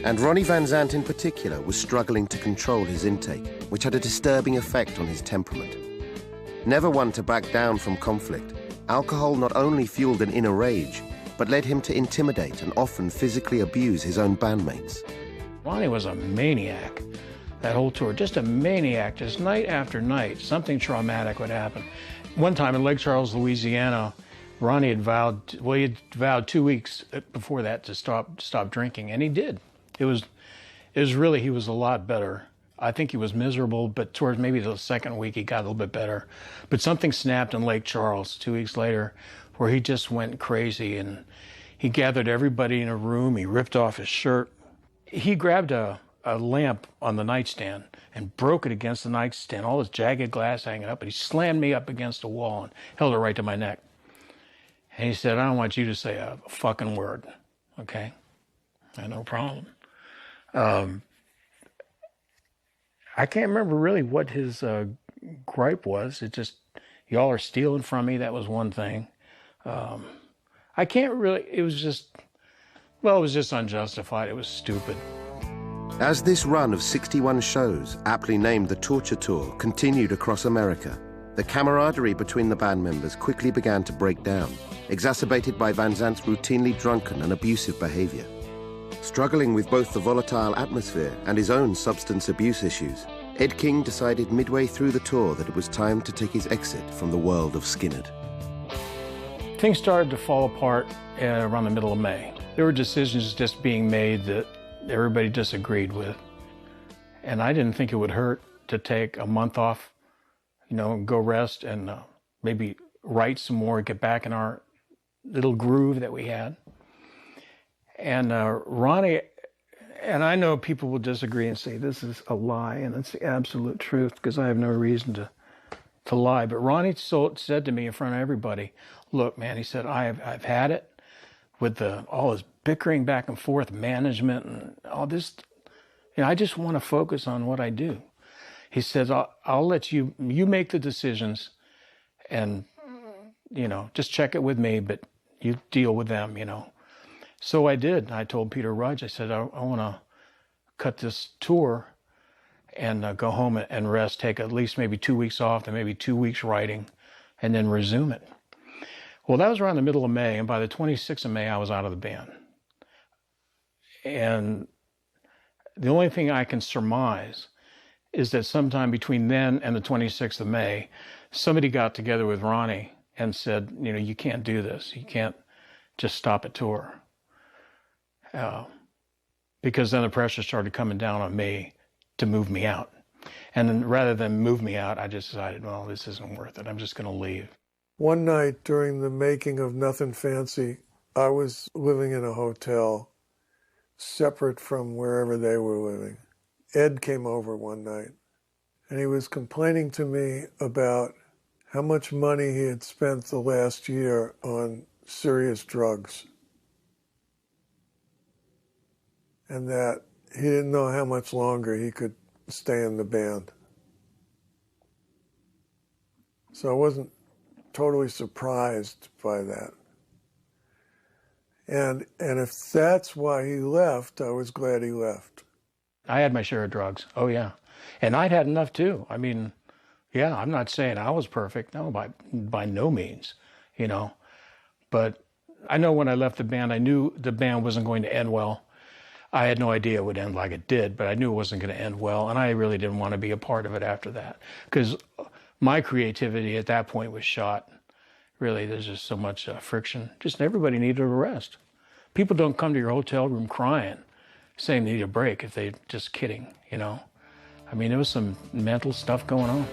And Ronnie Van Zant in particular was struggling to control his intake, which had a disturbing effect on his temperament. Never one to back down from conflict, alcohol not only fueled an inner rage, but led him to intimidate and often physically abuse his own bandmates. Ronnie was a maniac that whole tour, just a maniac, just night after night, something traumatic would happen. One time in Lake Charles, Louisiana, Ronnie had vowed 2 weeks before that to stop drinking, and he did. It was really, he was a lot better. I think he was miserable, but towards maybe the second week, he got a little bit better. But something snapped in Lake Charles 2 weeks later, where he just went crazy, and he gathered everybody in a room. He ripped off his shirt. He grabbed a lamp on the nightstand and broke it against the nightstand, all this jagged glass hanging up, and he slammed me up against the wall and held it right to my neck. And he said, "I don't want you to say a fucking word, okay?" I had no problem. I can't remember really what his gripe was. It just, y'all are stealing from me. That was one thing. I can't really, it was just unjustified. It was stupid. As this run of 61 shows, aptly named the Torture Tour, continued across America, the camaraderie between the band members quickly began to break down, exacerbated by Van Zant's routinely drunken and abusive behavior. Struggling with both the volatile atmosphere and his own substance abuse issues, Ed King decided midway through the tour that it was time to take his exit from the world of Skinnerd. Things started to fall apart around the middle of May. There were decisions just being made that everybody disagreed with. And I didn't think it would hurt to take a month off, go rest and maybe write some more, get back in our little groove that we had. And Ronnie, and I know people will disagree and say this is a lie, and it's the absolute truth because I have no reason to lie. But Ronnie said to me in front of everybody, "Look, man," he said, I've had it with all this bickering back and forth, management and all this. I just want to focus on what I do. He says, I'll let you make the decisions and, just check it with me, but you deal with them, So I did. I told Peter Rudge, I said, I want to cut this tour and go home and rest, take at least maybe 2 weeks off, then maybe 2 weeks writing, and then resume it. Well, that was around the middle of May, and by the 26th of May, I was out of the band. And the only thing I can surmise is that sometime between then and the 26th of May, somebody got together with Ronnie and said, you can't do this. You can't just stop a tour. Because then the pressure started coming down on me to move me out. And then rather than move me out, I just decided, well, this isn't worth it. I'm just going to leave. One night during the making of Nothing Fancy, I was living in a hotel separate from wherever they were living. Ed came over one night, and he was complaining to me about how much money he had spent the last year on serious drugs, and that he didn't know how much longer he could stay in the band. So I wasn't totally surprised by that. And if that's why he left, I was glad he left. I had my share of drugs. Oh, yeah. And I'd had enough, too. I mean, yeah, I'm not saying I was perfect. No, by no means, But I know when I left the band, I knew the band wasn't going to end well. I had no idea it would end like it did, but I knew it wasn't going to end well, and I really didn't want to be a part of it after that, because my creativity at that point was shot. Really, there's just so much friction. Just everybody needed a rest. People don't come to your hotel room crying, saying they need a break if they're just kidding, I mean, there was some mental stuff going on.